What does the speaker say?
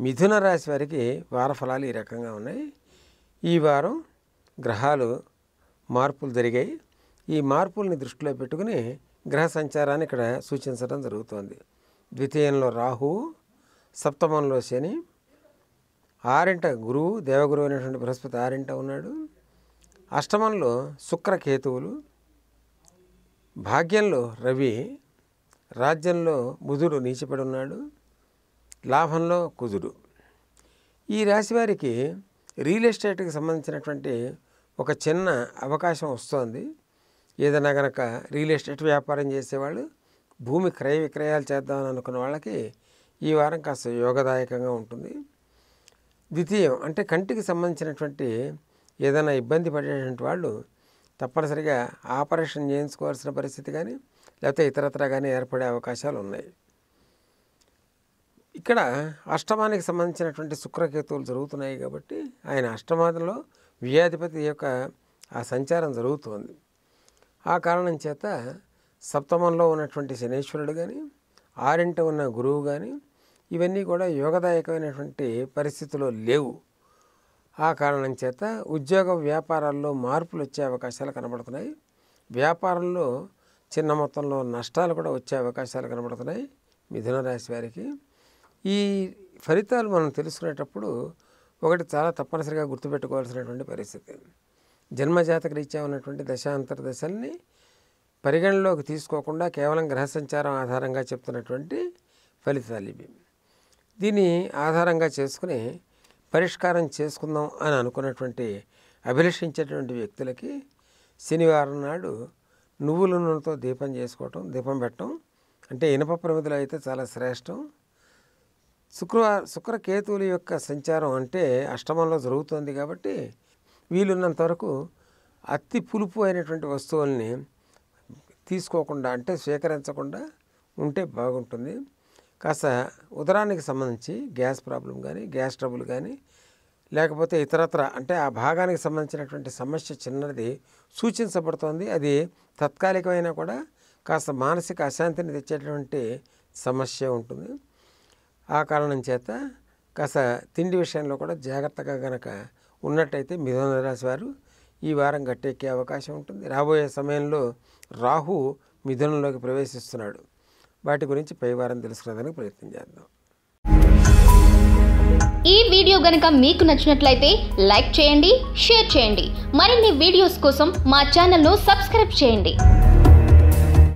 మిథున రాశి వారికి వార ఫలాలు ఈ రకంగా ఉన్నాయి. ఈ వారం గ్రహాలు మార్పులు జరిగాయి. ఈ మార్పుల్ని దృష్టిలో పెట్టుకుని గ్రహ సంచారాన్ని ఇక్కడ సూచించడం జరుగుతోంది. ద్వితీయంలో రాహువు, సప్తమంలో శని, ఆరింట గురువు, దేవగురువు అయినటువంటి బృహస్పతి ఆరింట ఉన్నాడు. అష్టమంలో శుక్రకేతువులు, భాగ్యంలో రవి, రాజ్యంలో బుధుడు నీచపడి ఉన్నాడు, లాభంలో కుజుడు. ఈ రాశి వారికి రియల్ ఎస్టేట్కి సంబంధించినటువంటి ఒక చిన్న అవకాశం వస్తోంది. ఏదైనా కనుక రియల్ ఎస్టేట్ వ్యాపారం చేసేవాళ్ళు, భూమి క్రయ విక్రయాలు చేద్దామని అనుకున్న వాళ్ళకి ఈ వారం కాస్త యోగదాయకంగా ఉంటుంది. ద్వితీయం అంటే కంటికి సంబంధించినటువంటి ఏదైనా ఇబ్బంది పడేటువంటి వాళ్ళు తప్పనిసరిగా ఆపరేషన్ చేయించుకోవాల్సిన పరిస్థితి కానీ లేకపోతే ఇతరత్రా కానీ ఏర్పడే అవకాశాలు ఉన్నాయి. ఇక్కడ అష్టమానికి సంబంధించినటువంటి శుక్రకేతువులు జరుగుతున్నాయి కాబట్టి ఆయన అష్టమాదిలో వ్యాధిపతి యొక్క ఆ సంచారం జరుగుతోంది. ఆ కారణం చేత సప్తమంలో ఉన్నటువంటి శనీశ్వరుడు కానీ, ఆరింట ఉన్న గురువు కానీ ఇవన్నీ కూడా యోగదాయకమైనటువంటి పరిస్థితుల్లో లేవు. ఆ కారణం చేత ఉద్యోగ వ్యాపారాల్లో మార్పులు వచ్చే అవకాశాలు కనబడుతున్నాయి. వ్యాపారంలో చిన్న మొత్తంలో నష్టాలు కూడా వచ్చే అవకాశాలు కనబడుతున్నాయి మిథున రాశి వారికి. ఈ ఫలితాలు మనం తెలుసుకునేటప్పుడు ఒకటి చాలా తప్పనిసరిగా గుర్తుపెట్టుకోవాల్సినటువంటి పరిస్థితి, జన్మజాతక రీత్యా ఉన్నటువంటి దశాంతర దశల్ని పరిగణలోకి తీసుకోకుండా కేవలం గ్రహ సంచారం ఆధారంగా చెప్తున్నటువంటి ఫలితాలు ఇవి. దీన్ని ఆధారంగా చేసుకుని పరిష్కారం చేసుకుందాం అని అనుకున్నటువంటి అభిలషించేటువంటి వ్యక్తులకి శనివారం నాడు నువ్వుల నూనెతో దీపం చేసుకోవటం, దీపం పెట్టడం అంటే ఇనుప ప్రమిదలో అయితే చాలా శ్రేష్టం. శుక్రకేతువుల యొక్క సంచారం అంటే అష్టమంలో జరుగుతుంది కాబట్టి వీలున్నంత వరకు అతి పులుపు అయినటువంటి వస్తువుల్ని తీసుకోకుండా అంటే స్వీకరించకుండా ఉంటే బాగుంటుంది. కాస్త ఉదరానికి సంబంధించి గ్యాస్ ప్రాబ్లం కానీ, గ్యాస్ ట్రబుల్ కానీ లేకపోతే ఇతరత్ర అంటే ఆ భాగానికి సంబంధించినటువంటి సమస్య చిన్నది సూచించబడుతోంది. అది తాత్కాలికమైనా కూడా కాస్త మానసిక అశాంతిని తెచ్చేటువంటి సమస్య ఉంటుంది. ఆ కారణం చేత కాస్త తిండి విషయంలో కూడా జాగ్రత్తగా కనుక ఉన్నట్టయితే మిథున రాశి వారు ఈ వారం గట్టెక్కే అవకాశం ఉంటుంది. రాబోయే సమయంలో రాహు మిథునంలోకి ప్రవేశిస్తున్నాడు. వాటి గురించి పై వారం తెలుసుకునేదానికి ప్రయత్నం చేద్దాం. ఈ వీడియో గనుక మీకు నచ్చినట్లయితే లైక్ చేయండి, షేర్ చేయండి. మరిన్ని వీడియోస్ కోసం మా ఛానల్ను సబ్స్క్రైబ్ చేయండి.